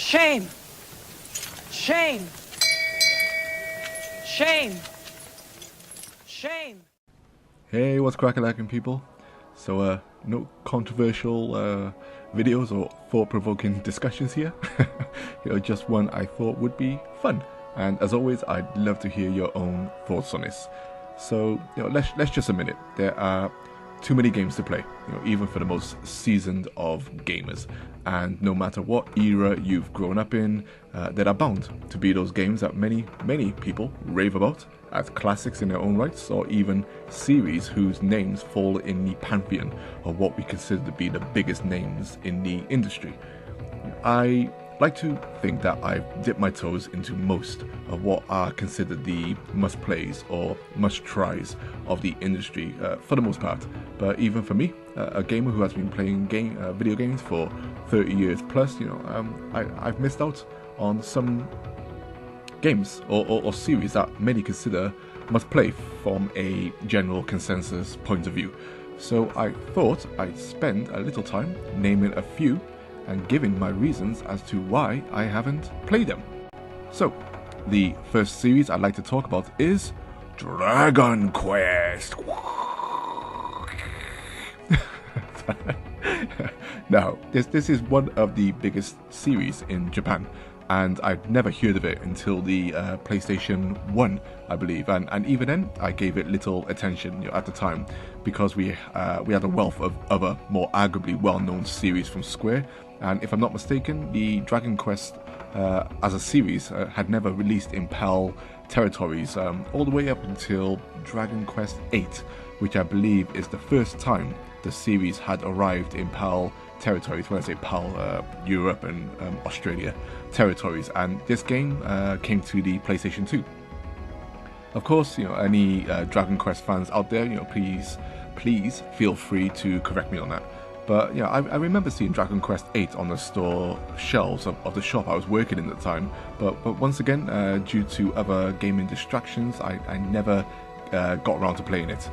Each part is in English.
Shame. Shame. Shame. Shame. Hey, what's crackalacking, people? So, no controversial videos or thought-provoking discussions here. Just one I thought would be fun. And as always, I'd love to hear your own thoughts on this. So, let's just admit it. There are too many games to play, even for the most seasoned of gamers. And no matter what era you've grown up in, there are bound to be those games that many people rave about as classics in their own rights, or even series whose names fall in the pantheon of what we consider to be the biggest names in the industry. I like to think that I've dipped my toes into most of what are considered the must-plays or must-tries of the industry for the most part. But even for me, a gamer who has been playing video games for 30 years plus, I've missed out on some games or series that many consider must play from a general consensus point of view. So I thought I'd spend a little time naming a few and giving my reasons as to why I haven't played them. So, the first series I'd like to talk about is Dragon Quest. Now, this is one of the biggest series in Japan, and I'd never heard of it until the PlayStation 1, I believe, and even then I gave it little attention at the time, because we had a wealth of other more arguably well-known series from Square. And if I'm not mistaken, the Dragon Quest as a series had never released in PAL territories all the way up until Dragon Quest VIII, which I believe is the first time the series had arrived in PAL territories. When I say PAL, Europe and Australia territories, and this game came to the PlayStation 2. Of course, any Dragon Quest fans out there, please feel free to correct me on that. But I remember seeing Dragon Quest VIII on the store shelves of the shop I was working in at the time. But once again, due to other gaming distractions, I never got around to playing it.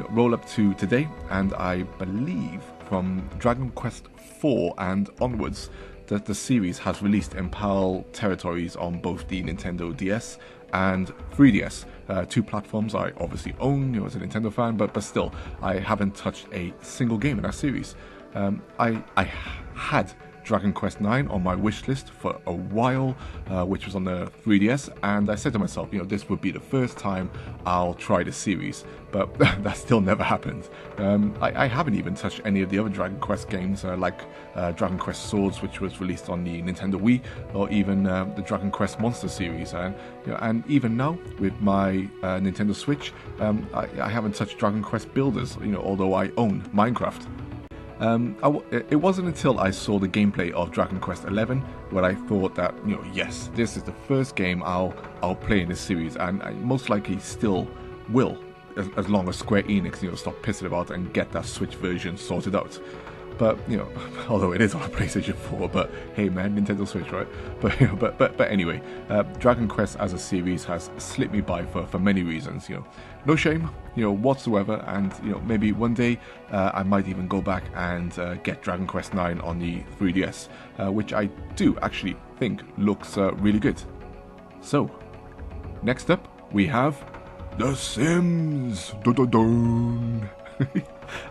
Roll up to today, and I believe from Dragon Quest IV and onwards, that the series has released in PAL territories on both the Nintendo DS and 3DS, two platforms I obviously own as a Nintendo fan, but still, I haven't touched a single game in that series. I had Dragon Quest IX on my wish list for a while, which was on the 3DS, and I said to myself, this would be the first time I'll try the series, but that still never happened. I haven't even touched any of the other Dragon Quest games, like Dragon Quest Swords, which was released on the Nintendo Wii, or even the Dragon Quest Monster series, and even now with my Nintendo Switch, I haven't touched Dragon Quest Builders, although I own Minecraft. It wasn't until I saw the gameplay of Dragon Quest XI where I thought that, yes, this is the first game I'll play in this series, and I most likely still will, as long as Square Enix, stop pissing about and get that Switch version sorted out. But, although it is on PlayStation 4, but hey man, Nintendo Switch, right? But anyway, Dragon Quest as a series has slipped me by for many reasons, no shame, whatsoever, and, maybe one day I might even go back and get Dragon Quest IX on the 3DS, which I do actually think looks really good. So, next up, we have The Sims! Dun dun dun.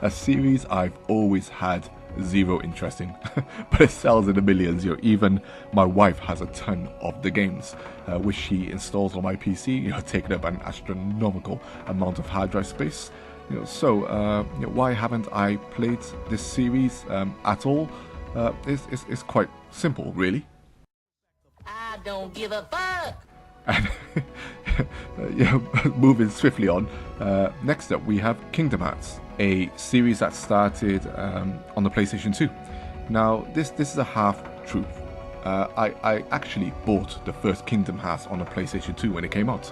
A series I've always had zero interest in, but it sells in the millions. Even my wife has a ton of the games, which she installs on my PC, taking up an astronomical amount of hard drive space. So why haven't I played this series at all? It's quite simple, really. I don't give a fuck! And moving swiftly on, next up we have Kingdom Hearts, a series that started on the PlayStation 2. Now, this is a half-truth. I actually bought the first Kingdom Hearts on the PlayStation 2 when it came out,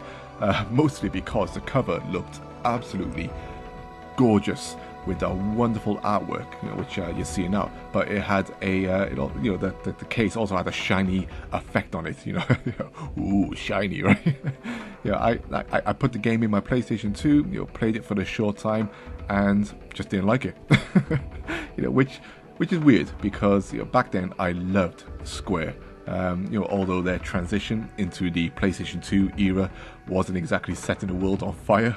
mostly because the cover looked absolutely gorgeous, with the wonderful artwork, which you're seeing now. But it had the case also had a shiny effect on it. Ooh, shiny, right? I put the game in my PlayStation 2, played it for a short time, and just didn't like it. Which is weird because back then I loved Square. Although their transition into the PlayStation 2 era wasn't exactly setting the world on fire.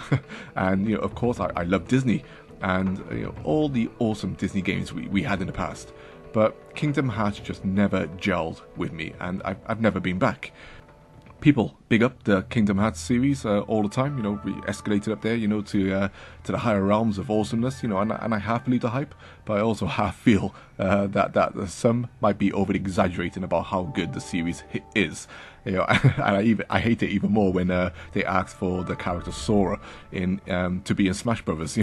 And, of course, I love Disney and all the awesome Disney games we had in the past. But Kingdom Hearts just never gelled with me, and I've never been back. People big up the Kingdom Hearts series all the time. We escalated up there, to the higher realms of awesomeness. And I half believe the hype, but I also half feel that some might be overly exaggerating about how good the series is. And I hate it even more when they ask for the character Sora to be in Smash Brothers.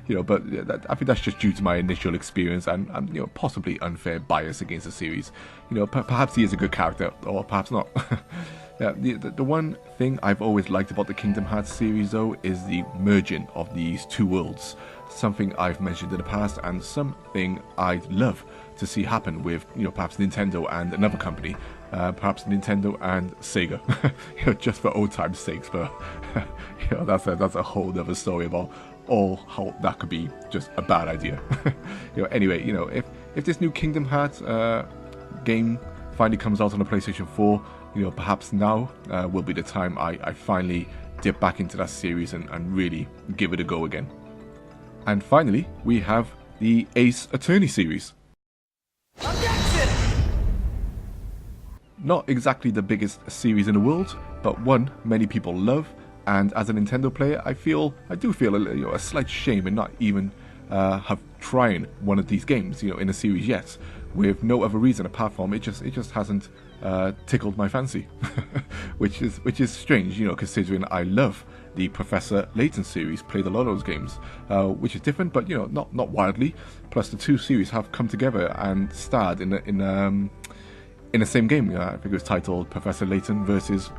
But I think that's just due to my initial experience and possibly unfair bias against the series. Perhaps he is a good character, or perhaps not. Yeah, the one thing I've always liked about the Kingdom Hearts series, though, is the merging of these two worlds. Something I've mentioned in the past, and something I'd love to see happen with, perhaps Nintendo and another company, perhaps Nintendo and Sega, just for old times' sakes. But that's a whole other story about how that could be just a bad idea. Anyway, if this new Kingdom Hearts game finally comes out on the PlayStation 4. Perhaps now will be the time I finally dip back into that series and really give it a go again. And finally, we have the Ace Attorney series. Objection! Not exactly the biggest series in the world, but one many people love. And as a Nintendo player, I do feel a slight shame in not even have trying one of these games, in a series yet, with no other reason apart from it just hasn't tickled my fancy, which is strange, considering I love the Professor Layton series, played a lot of those games, which is different, but not wildly. Plus, the two series have come together and starred in the same game. I think it was titled Professor Layton versus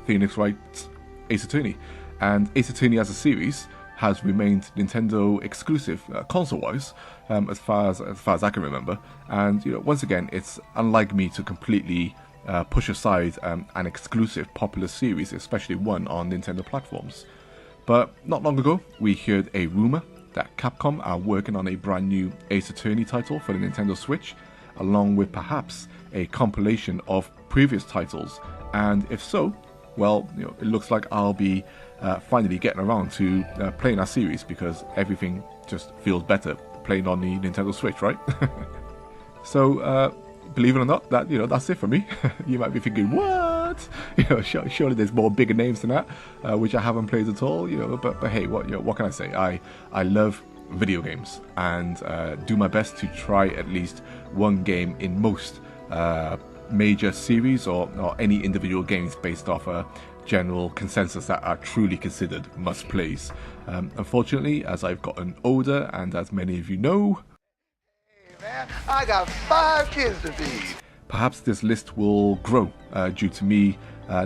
Phoenix Wright's Ace Attorney, and Ace Attorney as a series has remained Nintendo exclusive console-wise, as far as I can remember. And once again, it's unlike me to completely push aside an exclusive popular series, especially one on Nintendo platforms. But not long ago, we heard a rumor that Capcom are working on a brand new Ace Attorney title for the Nintendo Switch, along with perhaps a compilation of previous titles. And if so, well, it looks like I'll be finally getting around to playing that series, because everything just feels better playing on the Nintendo Switch, right? So, believe it or not, that's it for me. You might be thinking, what? Surely there's more bigger names than that, which I haven't played at all. But hey, what can I say? I love video games and do my best to try at least one game in most major series or any individual games based off a general consensus that are truly considered must-plays. Unfortunately, as I've gotten older, and as many of you know, hey man, I got 5 kids to feed. Perhaps this list will grow due to me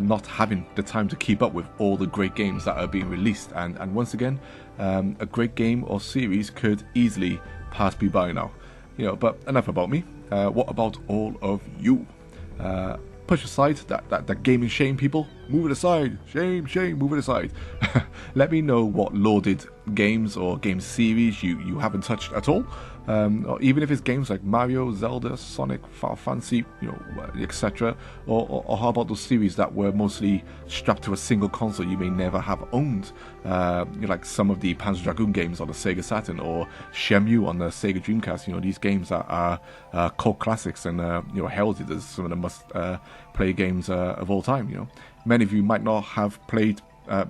not having the time to keep up with all the great games that are being released. And once again, a great game or series could easily pass me by now. But enough about me. What about all of you? Push aside that gaming shame, people. Move it aside. Shame, move it aside. Let me know what lauded games or game series you haven't touched at all. Or even if it's games like Mario, Zelda, Sonic, Final Fantasy, etc. Or how about those series that were mostly strapped to a single console you may never have owned, like some of the Panzer Dragoon games on the Sega Saturn or Shenmue on the Sega Dreamcast. These games that are cult classics and heralded as some of the must-play games of all time. Many of you might not have played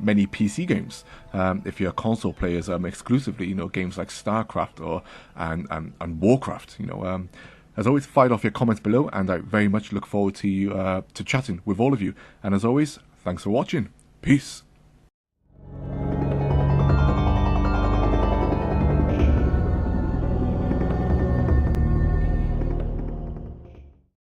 many PC games. If you're console players, exclusively, games like StarCraft and Warcraft. As always, fire off your comments below, and I very much look forward to chatting with all of you. And as always, thanks for watching. Peace.